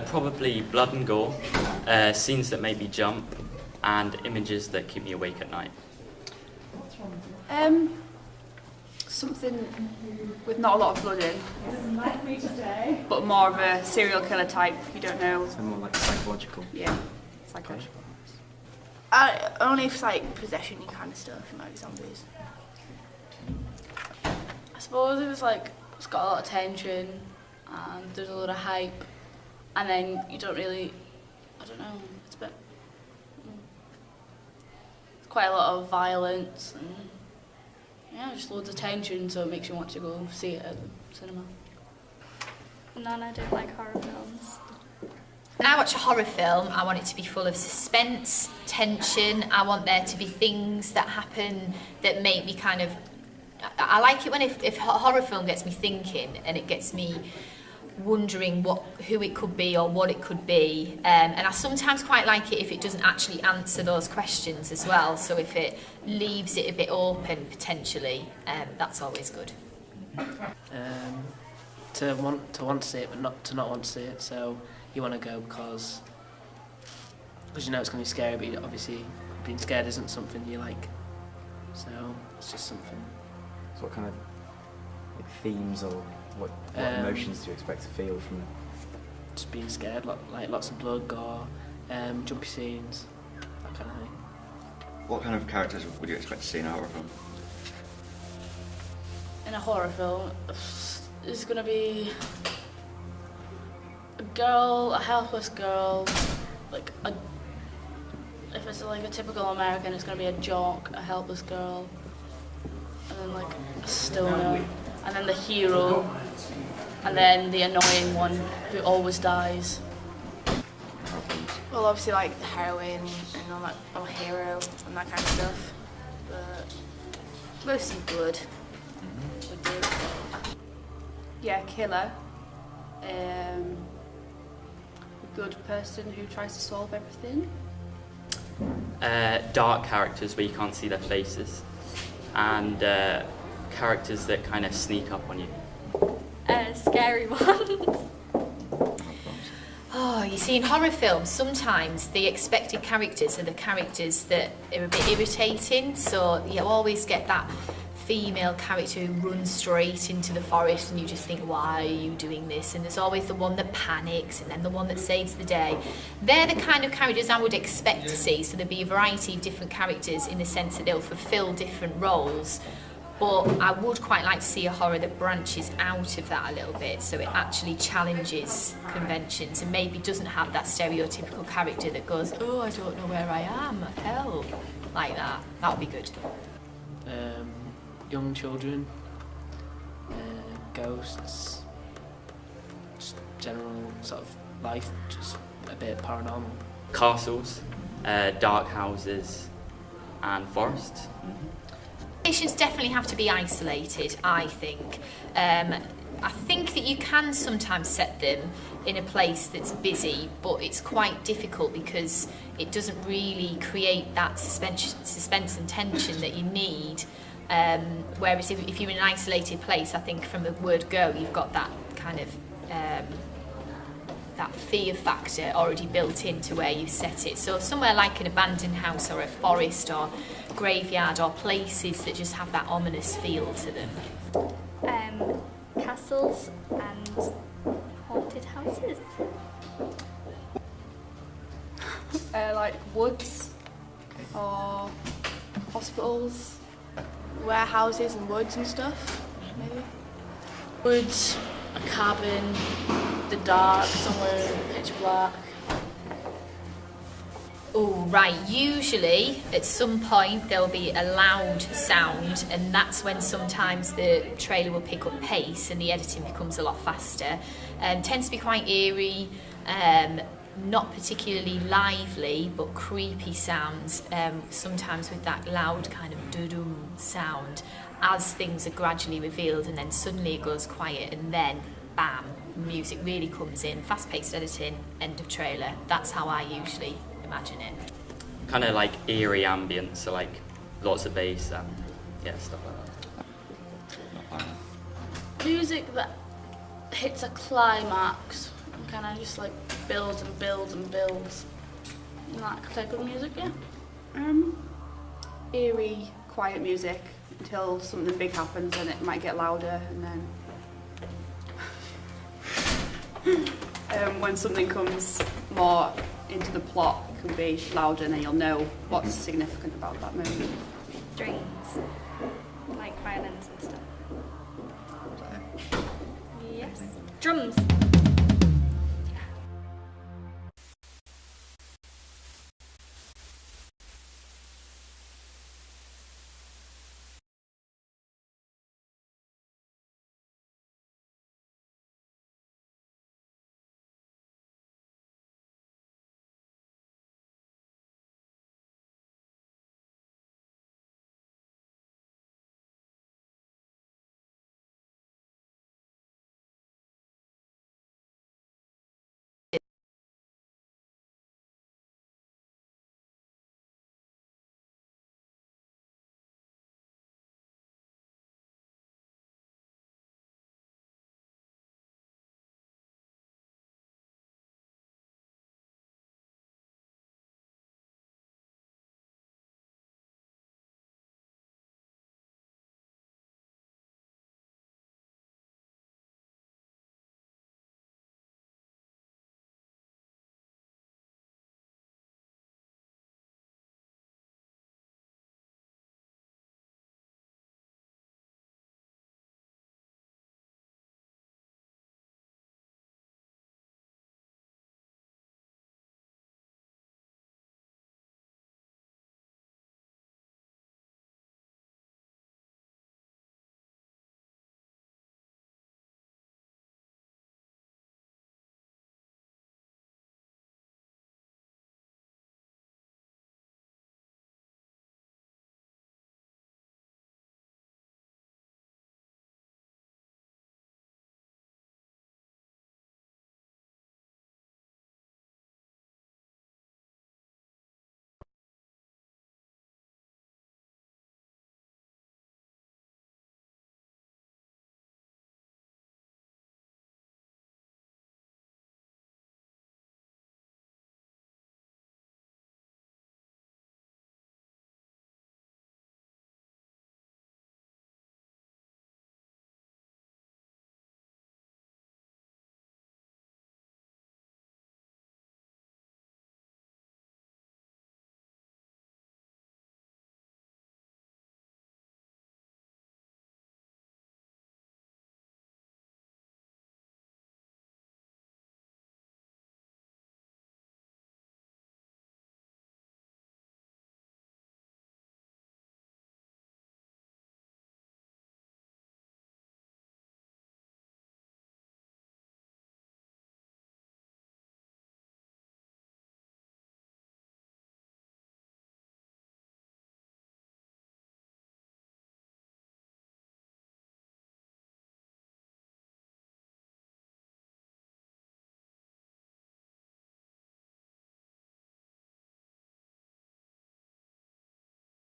Probably blood and gore, scenes that make me jump, and images that keep me awake at night. Something with not a lot of blood in, but more of a serial killer type. You don't know. So more like psychological. Yeah, psychological. Only if it's like possession-y kind of stuff, it might be zombies. I suppose if it's like, it's got a lot of tension and there's a lot of hype and then you don't really, I don't know, it's a bit, it's quite a lot of violence and yeah, just loads of tension, so it makes you want to go see it at the cinema. None, I don't like horror films. When I watch a horror film, I want it to be full of suspense, tension. I want there to be things that happen that make me kind of... I like it when if a horror film gets me thinking and it gets me wondering who it could be or what it could be. And I sometimes quite like it if it doesn't actually answer those questions as well. So if it leaves it a bit open, potentially, that's always good. To want to see it, but not want to see it. So you want to go because you know it's going to be scary, but obviously being scared isn't something you like. So it's just something. So what kind of themes or what emotions do you expect to feel from it? Just being scared, like lots of blood, gore, jumpy scenes, that kind of thing. What kind of characters would you expect to see in a horror film? In a horror film, there's going to be a girl, a helpless girl, if it's like a typical American, it's going to be a jock, a helpless girl, and then like a stoner, and then the hero, and then the annoying one who always dies. Well, obviously like the heroine and all that, or hero and that kind of stuff, but mostly blood would do. Yeah, killer. A good person who tries to solve everything. Dark characters where you can't see their faces, and characters that kind of sneak up on you. Scary ones. Oh, you see, in horror films, sometimes the expected characters are the characters that are a bit irritating, so you always get that female character who runs straight into the forest and you just think, why are you doing this? And there's always the one that panics and then the one that saves the day. They're the kind of characters I would expect to see, so there'll be a variety of different characters in the sense that they'll fulfil different roles. But I would quite like to see a horror that branches out of that a little bit, so it actually challenges conventions and maybe doesn't have that stereotypical character that goes, oh, I don't know where I am, help, like that. That would be good. Young children, ghosts, just general sort of life, just a bit paranormal. Castles, dark houses, and forests. Locations definitely have to be isolated, I think. I think that you can sometimes set them in a place that's busy, but it's quite difficult because it doesn't really create that suspense and tension that you need. Whereas if you're in an isolated place, I think from the word go, you've got that kind of that fear factor already built into where you set it. So somewhere like an abandoned house or a forest or graveyard or places that just have that ominous feel to them. Castles and haunted houses. Like woods or hospitals. Warehouses and woods and stuff, maybe. Woods, a cabin, the dark, somewhere pitch black. Oh, right. Usually, at some point, there'll be a loud sound, and that's when sometimes the trailer will pick up pace and the editing becomes a lot faster. Tends to be quite eerie, not particularly lively, but creepy sounds, sometimes with that loud kind of doo-doo sound as things are gradually revealed, and then suddenly it goes quiet, and then, bam, music really comes in, fast-paced editing, end of trailer. That's how I usually imagine it. Kind of like eerie ambience, so like lots of bass and yeah, stuff like that. Music that hits a climax, kind of just like builds and builds and builds. And that type of music, yeah. Eerie, quiet music until something big happens and it might get louder, and then when something comes more into the plot, it can be louder, and then you'll know what's significant about that moment. Strings. Like violins and stuff. Yes. Drums.